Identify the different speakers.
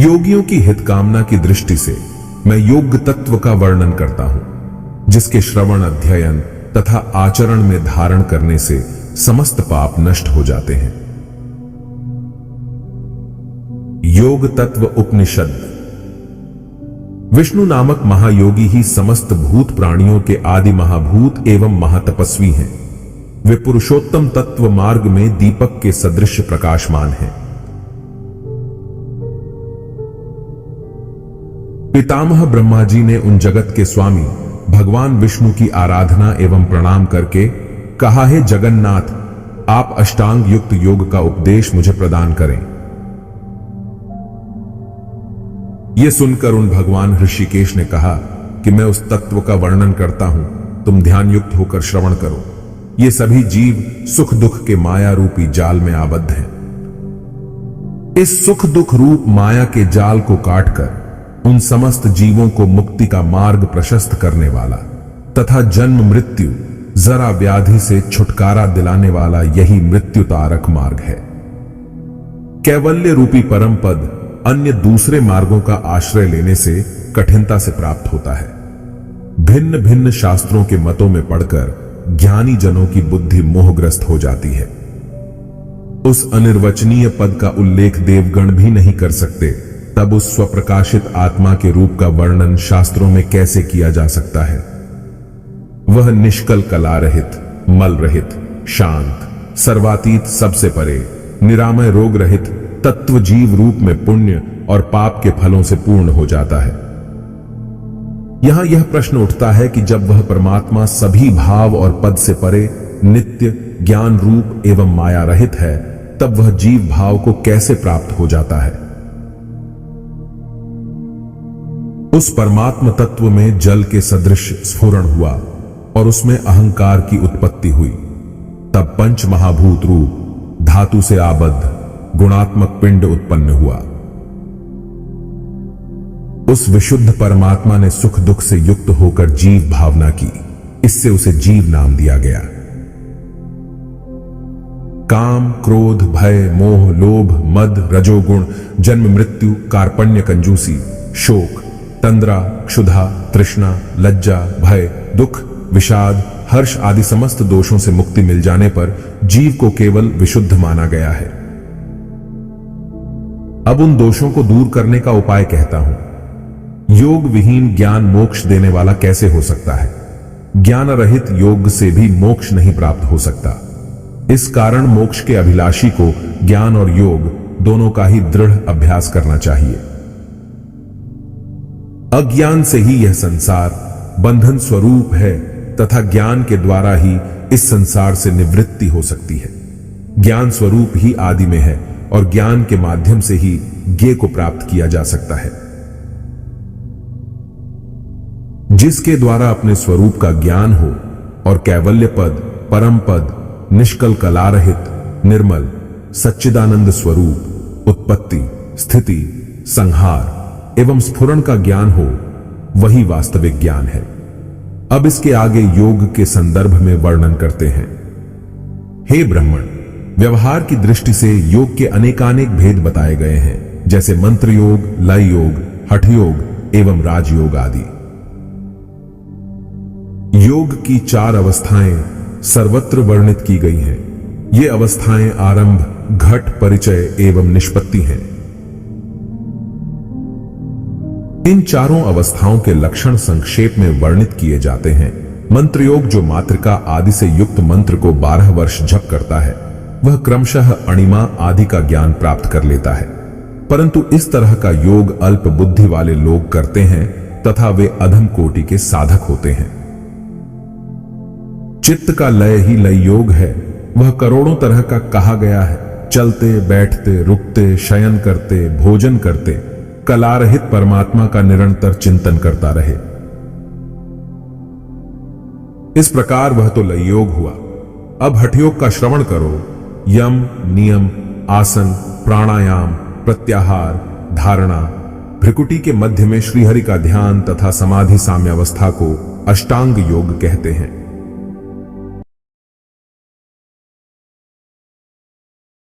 Speaker 1: योगियों की हितकामना की दृष्टि से मैं योग तत्व का वर्णन करता हूं, जिसके श्रवण, अध्ययन तथा आचरण में धारण करने से समस्त पाप नष्ट हो जाते हैं। योग तत्व उपनिषद। विष्णु नामक महायोगी ही समस्त भूत प्राणियों के आदि महाभूत एवं महातपस्वी हैं। वे पुरुषोत्तम तत्व मार्ग में दीपक के सदृश प्रकाशमान हैं। पितामह ब्रह्मा जी ने उन जगत के स्वामी भगवान विष्णु की आराधना एवं प्रणाम करके कहा, हे जगन्नाथ, आप अष्टांग युक्त योग का उपदेश मुझे प्रदान करें। यह सुनकर उन भगवान ऋषिकेश ने कहा कि मैं उस तत्व का वर्णन करता हूं, तुम ध्यान युक्त होकर श्रवण करो। ये सभी जीव सुख दुख के माया रूपी जाल में आबद्ध हैं। इस सुख दुख रूप माया के जाल को काटकर उन समस्त जीवों को मुक्ति का मार्ग प्रशस्त करने वाला तथा जन्म मृत्यु, जरा व्याधि से छुटकारा दिलाने वाला यही मृत्यु तारक मार्ग है। कैवल्य रूपी परम पद अन्य दूसरे मार्गों का आश्रय लेने से कठिनता से प्राप्त होता है। भिन्न भिन्न शास्त्रों के मतों में पढ़कर ज्ञानी जनों की बुद्धि मोहग्रस्त हो जाती है। उस अनिर्वचनीय पद का उल्लेख देवगण भी नहीं कर सकते, तब उस स्वप्रकाशित आत्मा के रूप का वर्णन शास्त्रों में कैसे किया जा सकता है। वह निष्कल कला रहित, मल रहित, शांत, सर्वातीत, सबसे परे, निरामय, रोग रहित तत्व जीव रूप में पुण्य और पाप के फलों से पूर्ण हो जाता है। यहां यह प्रश्न उठता है कि जब वह परमात्मा सभी भाव और पद से परे, नित्य, ज्ञान रूप एवं माया रहित है, तब वह जीव भाव को कैसे प्राप्त हो जाता है। उस परमात्म तत्व में जल के सदृश स्फुरण हुआ और उसमें अहंकार की उत्पत्ति हुई। तब पंच महाभूत रूप धातु से आबद्ध गुणात्मक पिंड उत्पन्न हुआ। उस विशुद्ध परमात्मा ने सुख दुख से युक्त होकर जीव भावना की, इससे उसे जीव नाम दिया गया। काम, क्रोध, भय, मोह, लोभ, मद, रजोगुण, जन्म मृत्यु, कार्पण्य, कंजूसी, शोक, तंद्रा, क्षुधा, तृष्णा, लज्जा, भय, दुख, विषाद, हर्ष आदि समस्त दोषों से मुक्ति मिल जाने पर जीव को केवल विशुद्ध माना गया है। अब उन दोषों को दूर करने का उपाय कहता हूं। योग विहीन ज्ञान मोक्ष देने वाला कैसे हो सकता है। ज्ञान रहित योग से भी मोक्ष नहीं प्राप्त हो सकता। इस कारण मोक्ष के अभिलाषी को ज्ञान और योग दोनों का ही दृढ़ अभ्यास करना चाहिए। अज्ञान से ही यह संसार बंधन स्वरूप है तथा ज्ञान के द्वारा ही इस संसार से निवृत्ति हो सकती है। ज्ञान स्वरूप ही आदि में है और ज्ञान के माध्यम से ही ज्ञेय को प्राप्त किया जा सकता है। जिसके द्वारा अपने स्वरूप का ज्ञान हो और कैवल्य पद, परम पद, निष्कल कला रहित, निर्मल, सच्चिदानंद स्वरूप, उत्पत्ति, स्थिति, संहार एवं स्फुरण का ज्ञान हो, वही वास्तविक ज्ञान है। अब इसके आगे योग के संदर्भ में वर्णन करते हैं। हे ब्राह्मण, व्यवहार की दृष्टि से योग के अनेकानेक भेद बताए गए हैं, जैसे मंत्र योग, लय योग, हठ योग एवं राजयोग आदि। योग की 4 अवस्थाएं सर्वत्र वर्णित की गई हैं। ये अवस्थाएं आरंभ, घट, परिचय एवं निष्पत्ति हैं। इन चारों अवस्थाओं के लक्षण संक्षेप में वर्णित किए जाते हैं। मंत्र योग, जो मातृका आदि से युक्त मंत्र को 12 वर्ष जप करता है, वह क्रमशः अणिमा आदि का ज्ञान प्राप्त कर लेता है। परंतु इस तरह का योग अल्प बुद्धि वाले लोग करते हैं तथा वे अधम कोटि के साधक होते हैं। चित्त का लय ही लय योग है। वह करोड़ों तरह का कहा गया है। चलते, बैठते, रुकते, शयन करते, भोजन करते, कला रहित परमात्मा का निरंतर चिंतन करता रहे। इस प्रकार वह तो लय योग हुआ। अब हठ योग का श्रवण करो। यम, नियम, आसन, प्राणायाम, प्रत्याहार, धारणा, भ्रिकुटी के मध्य में श्रीहरि का ध्यान तथा समाधि साम्यावस्था को अष्टांग योग कहते हैं।